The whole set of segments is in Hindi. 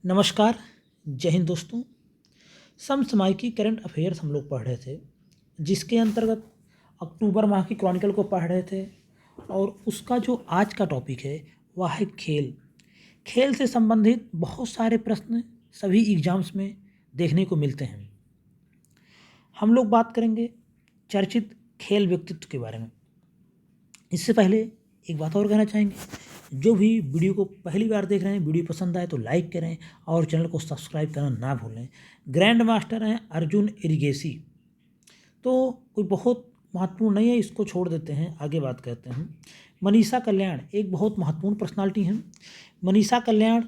नमस्कार। जय हिंद दोस्तों। समसामयिकी करंट अफेयर्स हम लोग पढ़ रहे थे, जिसके अंतर्गत अक्टूबर माह की क्रॉनिकल को पढ़ रहे थे और उसका जो आज का टॉपिक है वह है खेल। खेल से संबंधित बहुत सारे प्रश्न सभी एग्जाम्स में देखने को मिलते हैं। हम लोग बात करेंगे चर्चित खेल व्यक्तित्व के बारे में। इससे पहले एक बात और कहना चाहेंगे, जो भी वीडियो को पहली बार देख रहे हैं, वीडियो पसंद आए तो लाइक करें और चैनल को सब्सक्राइब करना ना भूलें। ग्रैंड मास्टर हैं अर्जुन एरिगेसी, तो कोई बहुत महत्वपूर्ण नहीं है, इसको छोड़ देते हैं, आगे बात करते हैं। मनीषा कल्याण एक बहुत महत्वपूर्ण पर्सनालिटी हैं। मनीषा कल्याण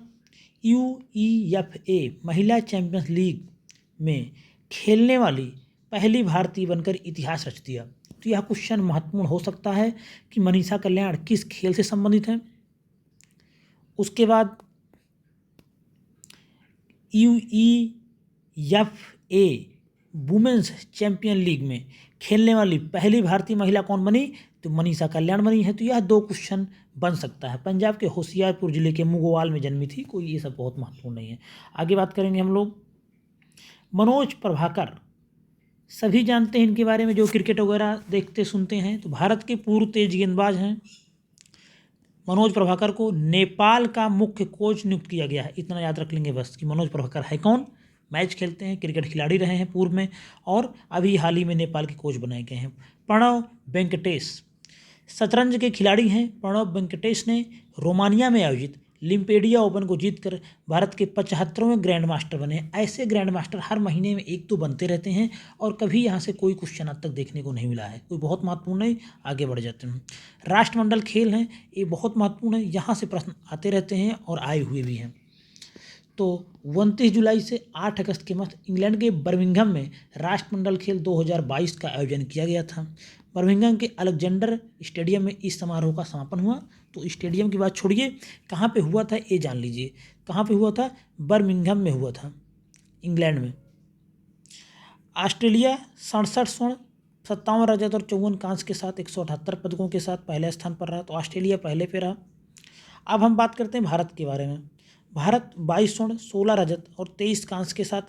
UEFA महिला चैंपियंस लीग में खेलने वाली पहली भारतीय बनकर इतिहास रच दिया। तो यह क्वेश्चन महत्वपूर्ण हो सकता है कि मनीषा कल्याण किस खेल से संबंधित हैं। उसके बाद UEFA वुमेन्स चैंपियन लीग में खेलने वाली पहली भारतीय महिला कौन बनी? तो मनीषा कल्याण बनी है। तो यह दो क्वेश्चन बन सकता है। पंजाब के होशियारपुर जिले के मुगोवाल में जन्मी थी। कोई ये सब बहुत महत्वपूर्ण नहीं है। आगे बात करेंगे हम लोग मनोज प्रभाकर। सभी जानते हैं इनके बारे में, जो क्रिकेट वगैरह देखते सुनते हैं। तो भारत के पूर्व तेज गेंदबाज हैं। मनोज प्रभाकर को नेपाल का मुख्य कोच नियुक्त किया गया है। इतना याद रख लेंगे बस कि मनोज प्रभाकर है कौन। मैच खेलते हैं, क्रिकेट खिलाड़ी रहे हैं पूर्व में और अभी हाल ही में नेपाल के कोच बनाए गए हैं। प्रणव वेंकटेश शतरंज के खिलाड़ी हैं। प्रणव वेंकटेश ने रोमानिया में आयोजित लिम्पेडिया ओपन को जीतकर भारत के 75वें ग्रैंड मास्टर बने। ऐसे ग्रैंड मास्टर हर महीने में एक तो बनते रहते हैं और कभी यहाँ से कोई क्वेश्चन आज तक देखने को नहीं मिला है। कोई बहुत महत्वपूर्ण नहीं, आगे बढ़ जाते हैं। राष्ट्रमंडल खेल हैं, ये बहुत महत्वपूर्ण है, यहाँ से प्रश्न आते रहते हैं और आए हुए भी हैं। तो 29 जुलाई से 8 अगस्त के मध्य इंग्लैंड के बर्मिंघम में राष्ट्रमंडल खेल 2022 का आयोजन किया गया था। बर्मिंघम के अलेक्जेंडर स्टेडियम में इस समारोह का समापन हुआ। तो स्टेडियम की बात छोड़िए, कहाँ पे हुआ था ये जान लीजिए। कहाँ पे हुआ था? बर्मिंघम में हुआ था, इंग्लैंड में। ऑस्ट्रेलिया 67 स्वर्ण, 57 रजत और 54 कांस्य के साथ 178 पदकों के साथ पहले स्थान पर रहा। तो ऑस्ट्रेलिया पहले पे रहा। अब हम बात करते हैं भारत के बारे में। भारत 22 स्वर्ण, 16 रजत और 23 कांस्य के साथ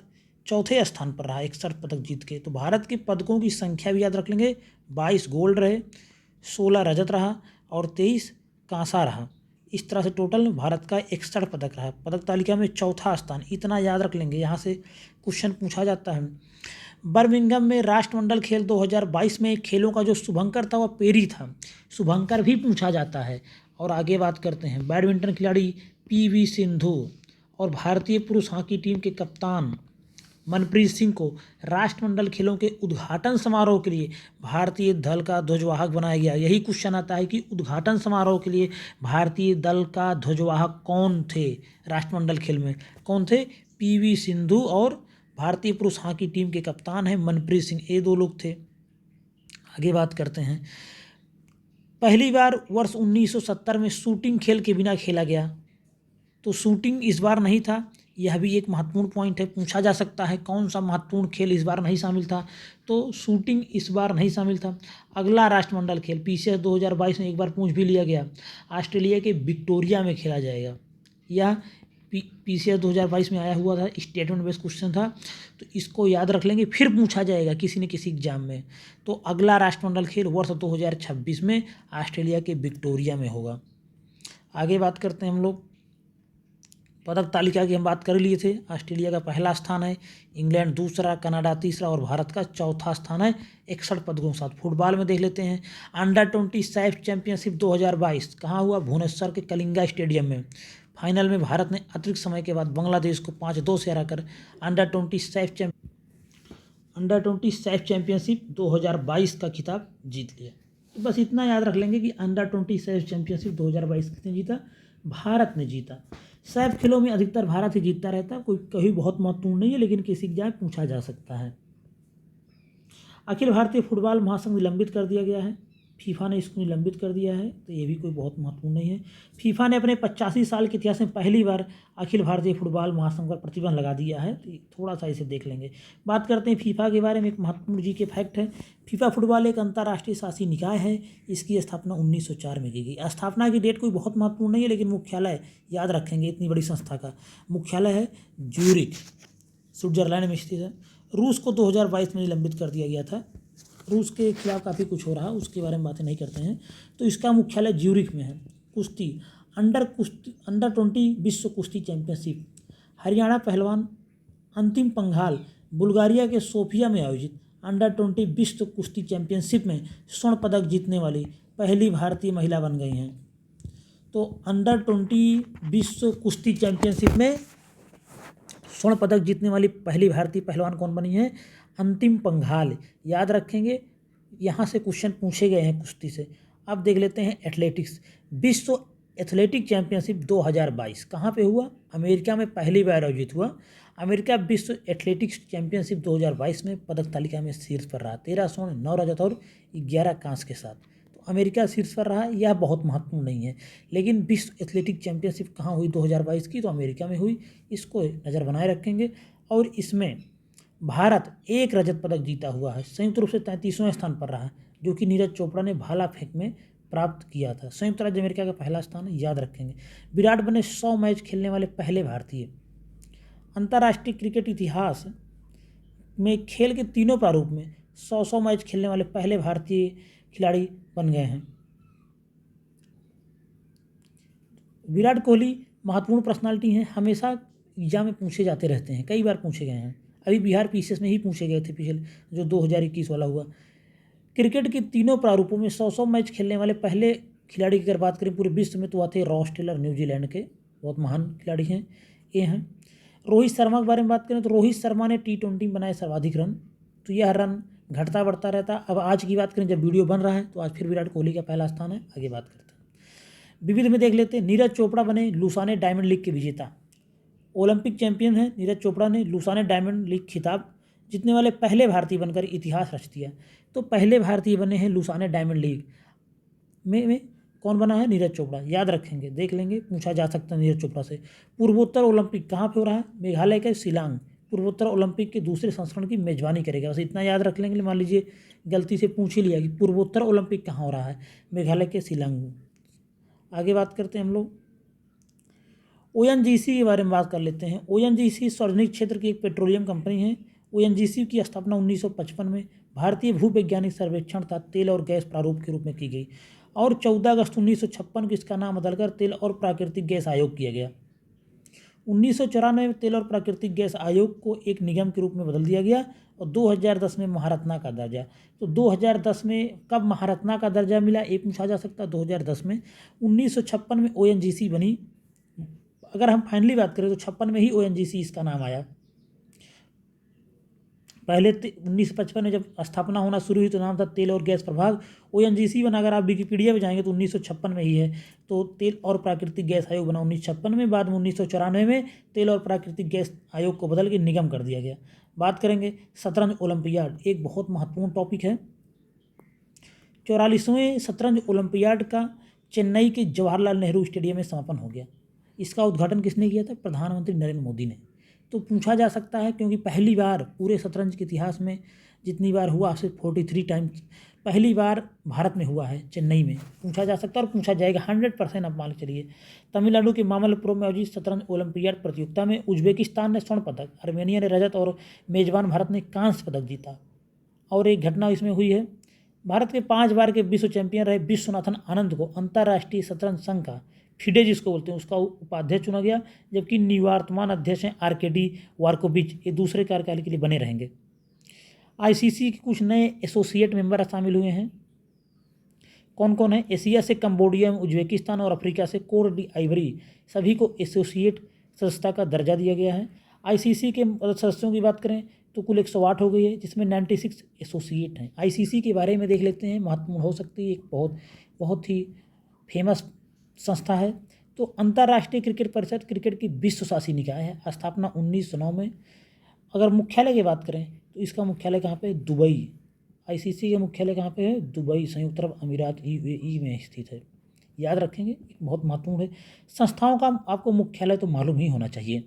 चौथे स्थान पर रहा, 61 पदक जीत के। तो भारत के पदकों की संख्या भी याद रख लेंगे, 22 गोल्ड रहे, 16 रजत रहा और 23 कांसा रहा। इस तरह से टोटल भारत का 61 पदक रहा। पदक तालिका में चौथा स्थान, इतना याद रख लेंगे, यहाँ से क्वेश्चन पूछा जाता है। बर्मिंघम में राष्ट्रमंडल खेल 2022 में खेलों का जो शुभंकर था वह पेरी था। शुभंकर भी पूछा जाता है। और आगे बात करते हैं, बैडमिंटन खिलाड़ी PV सिंधु और भारतीय पुरुष हॉकी टीम के कप्तान मनप्रीत सिंह को राष्ट्रमंडल खेलों के उद्घाटन समारोह के लिए भारतीय दल का ध्वजवाहक बनाया गया। यही क्वेश्चन आता है कि उद्घाटन समारोह के लिए भारतीय दल का ध्वजवाहक कौन थे? राष्ट्रमंडल खेल में कौन थे? PV सिंधु और भारतीय पुरुष हॉकी टीम के कप्तान हैं मनप्रीत सिंह, ये दो लोग थे। आगे बात करते हैं, पहली बार वर्ष 1970 में शूटिंग खेल के बिना खेला गया। तो शूटिंग इस बार नहीं था, यह भी एक महत्वपूर्ण पॉइंट है। पूछा जा सकता है कौन सा महत्वपूर्ण खेल इस बार नहीं शामिल था। तो शूटिंग इस बार नहीं शामिल था। अगला राष्ट्रमंडल खेल PCS 2022 में एक बार पूछ भी लिया गया, ऑस्ट्रेलिया के विक्टोरिया में खेला जाएगा। यह PCS 2022 में आया हुआ था, स्टेटमेंट बेस्ड क्वेश्चन था। तो इसको याद रख लेंगे, फिर पूछा जाएगा किसी न किसी एग्जाम में। तो अगला राष्ट्रमंडल खेल वर्ष 2026 में ऑस्ट्रेलिया के विक्टोरिया में होगा। आगे बात करते हैं हम लोग, पदक तालिका की हम बात कर लिए थे। ऑस्ट्रेलिया का पहला स्थान है, इंग्लैंड दूसरा, कनाडा तीसरा और भारत का चौथा स्थान है 61 पदकों के साथ। फुटबॉल में देख लेते हैं, अंडर-20 सैफ चैंपियनशिप 2022 कहाँ हुआ? भुवनेश्वर के कलिंगा स्टेडियम में। फाइनल में भारत ने अतिरिक्त समय के बाद बांग्लादेश को 5-2 से हराकर अंडर-20 सैफ चैंपियनशिप 2022 का खिताब जीत लिया। तो बस इतना याद रख लेंगे कि अंडर-20 सैफ चैंपियनशिप 2022 किसने जीता? भारत ने जीता। सैफ खेलों में अधिकतर भारत ही जीतता रहता है, कोई कभी बहुत महत्वपूर्ण नहीं है, लेकिन किसी एग्जाम में पूछा जा सकता है। अखिल भारतीय फुटबॉल महासंघ निलंबित कर दिया गया है। फीफा ने इसको निलंबित कर दिया है, तो ये भी कोई बहुत महत्वपूर्ण नहीं है। फीफा ने अपने 85 साल के इतिहास में पहली बार अखिल भारतीय फुटबॉल महासंघ पर प्रतिबंध लगा दिया है, तो थोड़ा सा इसे देख लेंगे। बात करते हैं फीफा के बारे में। एक महत्वपूर्ण जी के फैक्ट है, फीफा फुटबॉल एक अंतर्राष्ट्रीय शासी निकाय है। इसकी स्थापना 1904 में की गई। स्थापना की डेट कोई बहुत महत्वपूर्ण नहीं है, लेकिन मुख्यालय याद रखेंगे, इतनी बड़ी संस्था का मुख्यालय है ज्यूरिख, स्विट्जरलैंड में स्थित है। रूस को 2022 में निलंबित कर दिया गया था। रूस के खिलाफ काफ़ी कुछ हो रहा, उसके बारे में बातें नहीं करते हैं। तो इसका मुख्यालय ज्यूरिख में है। कुश्ती अंडर 20 विश्व कुश्ती चैंपियनशिप, हरियाणा पहलवान अंतिम पंघाल बुल्गारिया के सोफिया में आयोजित अंडर 20 विश्व कुश्ती चैंपियनशिप में स्वर्ण पदक जीतने वाली पहली भारतीय महिला बन गई हैं। तो अंडर 20 विश्व कुश्ती चैंपियनशिप में स्वर्ण पदक जीतने वाली पहली भारतीय पहलवान कौन बनी है? अंतिम पंघाल। याद रखेंगे, यहाँ से क्वेश्चन पूछे गए हैं कुश्ती से। अब देख लेते हैं एथलेटिक्स। विश्व एथलेटिक चैंपियनशिप 2022 कहाँ पे हुआ? अमेरिका में पहली बार आयोजित हुआ। अमेरिका विश्व एथलेटिक्स चैंपियनशिप 2022 में पदक तालिका में शीर्ष पर रहा, 13 स्वर्ण, 9 रजत और 11 कांस्य के साथ। तो अमेरिका शीर्ष पर रहा, यह बहुत महत्वपूर्ण नहीं है। लेकिन विश्व एथलेटिक चैंपियनशिप कहाँ हुई 2022 की? तो अमेरिका में हुई। इसको नज़र बनाए रखेंगे। और इसमें भारत एक रजत पदक जीता हुआ है, संयुक्त रूप से 33वें स्थान पर रहा, जो कि नीरज चोपड़ा ने भाला फेंक में प्राप्त किया था। संयुक्त राज्य अमेरिका का पहला स्थान है, याद रखेंगे। विराट बने 100 मैच खेलने वाले पहले भारतीय। अंतर्राष्ट्रीय क्रिकेट इतिहास में खेल के तीनों प्रारूप में 100 मैच खेलने वाले पहले भारतीय खिलाड़ी बन गए हैं। विराट कोहली महत्वपूर्ण पर्सनालिटी हैं, हमेशा एग्जाम में पूछे जाते रहते हैं, कई बार पूछे गए हैं। अभी बिहार पीसीएस में ही पूछे गए थे पिछले, जो 2021 वाला हुआ। क्रिकेट के तीनों प्रारूपों में 100 मैच खेलने वाले पहले खिलाड़ी की अगर बात करें पूरे विश्व में, तो आते रॉस टेलर, न्यूजीलैंड के बहुत महान खिलाड़ी हैं ये हैं। रोहित शर्मा के बारे में बात करें तो रोहित शर्मा ने T20 में बनाए सर्वाधिक रन। तो यह रन घटता बढ़ता रहता। अब आज की बात करें, जब वीडियो बन रहा है, तो आज फिर विराट कोहली का पहला स्थान है। आगे बात करते हैं। विविध में देख लेते हैं। नीरज चोपड़ा बने लुसाने डायमंड लीग के विजेता। ओलंपिक चैंपियन है नीरज चोपड़ा ने लुसाने डायमंड लीग खिताब जीतने वाले पहले भारतीय बनकर इतिहास रच दिया। तो पहले भारतीय बने हैं लुसाने डायमंड लीग में कौन बना है? नीरज चोपड़ा। याद रखेंगे, देख लेंगे, पूछा जा सकता है नीरज चोपड़ा से। पूर्वोत्तर ओलंपिक कहाँ पे हो रहा है? मेघालय के शिलांग। पूर्वोत्तर ओलंपिक के दूसरे संस्करण की मेजबानी करेगा। बस इतना याद रख लेंगे। मान लीजिए गलती से पूछ ही लिया कि पूर्वोत्तर ओलंपिक कहाँ हो रहा है, मेघालय के शिलांग में। आगे बात करते हैं हम लोग ओएनजीसी के बारे में बात कर लेते हैं। ओएनजीसी सार्वजनिक क्षेत्र की एक पेट्रोलियम कंपनी है। ओएनजीसी की स्थापना 1955 में भारतीय भूवैज्ञानिक सर्वेक्षण तथा तेल और गैस प्रारूप के रूप में की गई और 14 अगस्त 1956 को इसका नाम बदलकर तेल और प्राकृतिक गैस आयोग किया गया। 1994 में तेल और प्राकृतिक गैस आयोग को एक निगम के रूप में बदल दिया गया और 2010 में महारत्ना का दर्जा। तो 2010 में कब महारत्ना का दर्जा मिला, ये पूछा जा सकता है। 2010 में। 1956 में ओएनजीसी बनी। अगर हम फाइनली बात करें तो 56 में ही ओएनजीसी इसका नाम आया। पहले 1955 में जब स्थापना होना शुरू हुई तो नाम था तेल और गैस प्रभाग। ओएनजीसी बना, अगर आप विकिपीडिया में जाएंगे तो 1956 में ही है। तो तेल और प्राकृतिक गैस आयोग बना 1956 में। बाद में 1994 में तेल और प्राकृतिक गैस आयोग को बदल के निगम कर दिया गया। बात करेंगे शतरंज ओलंपियाड, एक बहुत महत्वपूर्ण टॉपिक है। 44वें शतरंज ओलंपियाड का चेन्नई के जवाहरलाल नेहरू स्टेडियम में समापन हो गया। इसका उद्घाटन किसने किया था? प्रधानमंत्री नरेंद्र मोदी ने। तो पूछा जा सकता है, क्योंकि पहली बार पूरे शतरंज के इतिहास में जितनी बार हुआ, सिर्फ 43 टाइम्स पहली बार भारत में हुआ है, चेन्नई में। पूछा जा सकता है और पूछा जाएगा 100%। आप मान के चलिए। तमिलनाडु के मामल्लपुरम में आयोजित शतरंज ओलंपियाड प्रतियोगिता में उज्बेकिस्तान ने स्वर्ण पदक, आर्मेनिया ने रजत और मेजबान भारत ने कांस्य पदक जीता। और एक घटना इसमें हुई है, भारत के 5 बार के विश्व चैंपियन रहे विश्वनाथन आनंद को अंतर्राष्ट्रीय शतरंज संघ का, फिडे जिसको बोलते हैं, उसका उपाध्यक्ष चुना गया, जबकि निवर्तमान अध्यक्ष हैं आरकेडी वार्कोविच। ये दूसरे कार्यकाल के लिए बने रहेंगे। आईसीसी के कुछ नए एसोसिएट मेंबर शामिल हुए हैं। कौन कौन है? एशिया से कंबोडिया, उज्बेकिस्तान और अफ्रीका से कोट डी आइवरी, सभी को एसोसिएट सदस्यता का दर्जा दिया गया है। आईसीसी के सदस्यों की बात करें तो कुल 108 हो गई है, जिसमें 96 एसोसिएट हैं। आईसीसी के बारे में देख लेते हैं, महत्वपूर्ण हो सकती है, एक बहुत ही फेमस संस्था है। तो अंतर्राष्ट्रीय क्रिकेट परिषद क्रिकेट की विश्व शासी निकाय है, स्थापना 1909 में। अगर मुख्यालय की बात करें तो इसका मुख्यालय कहाँ पे? दुबई। आईसीसी का मुख्यालय कहाँ पे है? दुबई, संयुक्त अरब अमीरात, यूएई में स्थित है। याद रखेंगे, बहुत महत्वपूर्ण है। संस्थाओं का आपको मुख्यालय तो मालूम ही होना चाहिए।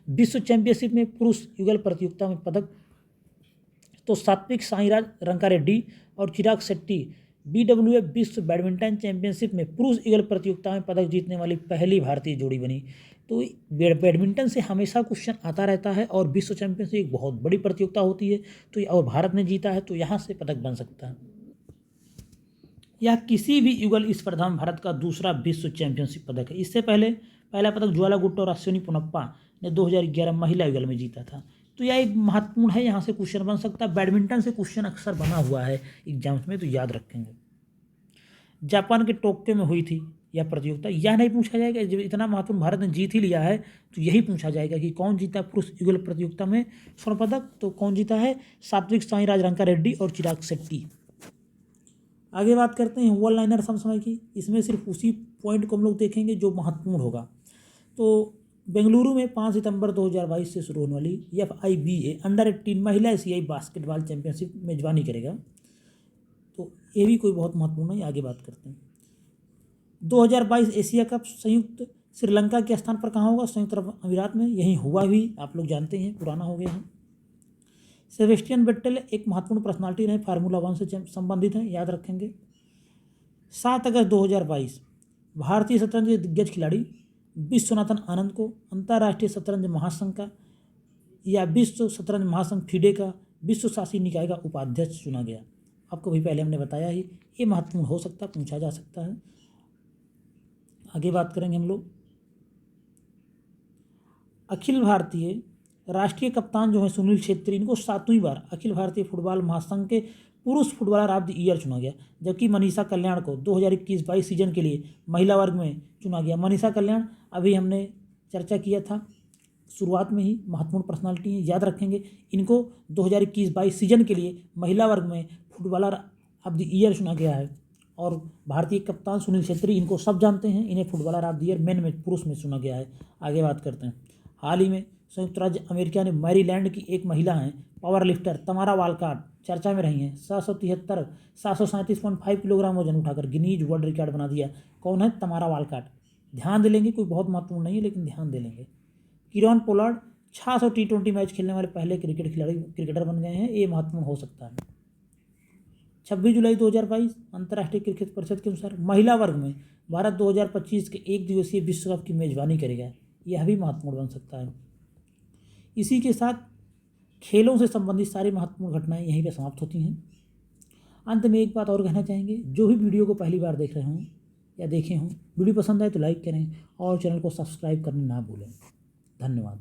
विश्व चैंपियनशिप में पुरुष युगल प्रतियोगिता में पदक तो सात्विक साईराज रंकारेड्डी और चिराग शेट्टी BWF विश्व बैडमिंटन चैंपियनशिप में पुरुष युगल प्रतियोगिता में पदक जीतने वाली पहली भारतीय जोड़ी बनी। तो बैडमिंटन से हमेशा क्वेश्चन आता रहता है और विश्व चैंपियनशिप एक बहुत बड़ी प्रतियोगिता होती है, तो और भारत ने जीता है, तो यहाँ से पदक बन सकता है। यह किसी भी युगल स्पर्धा में भारत का दूसरा विश्व चैंपियनशिप पदक है। इससे पहले पहला पदक ज्वाला गुट्टा और अश्विनी पोनप्पा ने 2011 महिला युगल में जीता था। तो यह एक महत्वपूर्ण है, यहाँ से क्वेश्चन बन सकता है। बैडमिंटन से क्वेश्चन अक्सर बना हुआ है एग्जाम्स में, तो याद रखेंगे। जापान के टोक्यो में हुई थी यह प्रतियोगिता। यह नहीं पूछा जाएगा, जब इतना महत्वपूर्ण भारत ने जीत ही लिया है तो यही पूछा जाएगा कि कौन जीता पुरुष युगल प्रतियोगिता में स्वर्ण पदक। तो कौन जीता है? सात्विक साईराज रंकारेड्डी और चिराग शेट्टी। आगे बात करते हैं वन लाइनर समसमय की। इसमें सिर्फ उसी पॉइंट को हम लोग देखेंगे जो महत्वपूर्ण होगा। तो बेंगलुरु में 5 सितंबर 2022 से शुरू होने वाली FIBA अंडर-18 महिला एशियाई बास्केटबॉल चैंपियनशिप मेजबानी करेगा। तो ये भी कोई बहुत महत्वपूर्ण है। आगे बात करते हैं 2022 एशिया कप संयुक्त श्रीलंका के स्थान पर कहाँ होगा? संयुक्त अरब अमीरात में। यहीं हुआ भी, आप लोग जानते हैं, पुराना हो गया है। सेबेस्टियन वेट्टेल एक महत्वपूर्ण पर्सनालिटी रहे, फार्मूला 1 से संबंधित है, याद रखेंगे। 7 अगस्त 2022 भारतीय शतरंज के दिग्गज खिलाड़ी विश्वनाथन आनंद को अंतर्राष्ट्रीय शतरंज महासंघ का या विश्व शतरंज महासंघ FIDE का विश्व शासी निकाय का उपाध्यक्ष चुना गया। आपको भी पहले हमने बताया ही, ये महत्वपूर्ण हो सकता है, पूछा जा सकता है। आगे बात करेंगे हम लोग अखिल भारतीय राष्ट्रीय कप्तान जो है सुनील छेत्री, इनको 7वीं बार अखिल भारतीय फुटबॉल महासंघ के पुरुष फुटबॉलर ऑफ द ईयर चुना गया। जबकि मनीषा कल्याण को 2021-22 सीजन के लिए महिला वर्ग में चुना गया। मनीषा कल्याण अभी हमने चर्चा किया था शुरुआत में ही, महत्वपूर्ण पर्सनालिटी है, याद रखेंगे। इनको 2021-22 सीजन के लिए महिला वर्ग में फुटबॉलर ऑफ द ईयर चुना गया है। और भारतीय कप्तान सुनील छेत्री, इनको सब जानते हैं, इन्हें footballer of the year main में पुरुष में चुना गया है। आगे बात करते हैं हाल ही में संयुक्त राज्य अमेरिका ने मैरीलैंड की एक महिला हैं पावर लिफ्टर तमारा वालकाट चर्चा में रही हैं। 737.5 किलोग्राम वजन उठाकर गिनीज वर्ल्ड रिकॉर्ड बना दिया। कौन है? तमारा वालकाट। ध्यान दे लेंगे, कोई बहुत महत्वपूर्ण नहीं है लेकिन ध्यान दे लेंगे। किरण पोलार्ड 600 T20 मैच खेलने वाले पहले क्रिकेटर बन गए हैं, ये महत्वपूर्ण हो सकता है। 26 जुलाई 2022 अंतर्राष्ट्रीय क्रिकेट परिषद के अनुसार महिला वर्ग में भारत 2025 के एक दिवसीय विश्व कप की मेजबानी करेगा। यह भी महत्वपूर्ण बन सकता है। इसी के साथ खेलों से संबंधित सारी महत्वपूर्ण घटनाएं यहीं पे समाप्त होती हैं। अंत में एक बात और कहना चाहेंगे, जो भी वीडियो को पहली बार देख रहे हों या देखे हों, वीडियो पसंद आए तो लाइक करें और चैनल को सब्सक्राइब करना ना भूलें। धन्यवाद।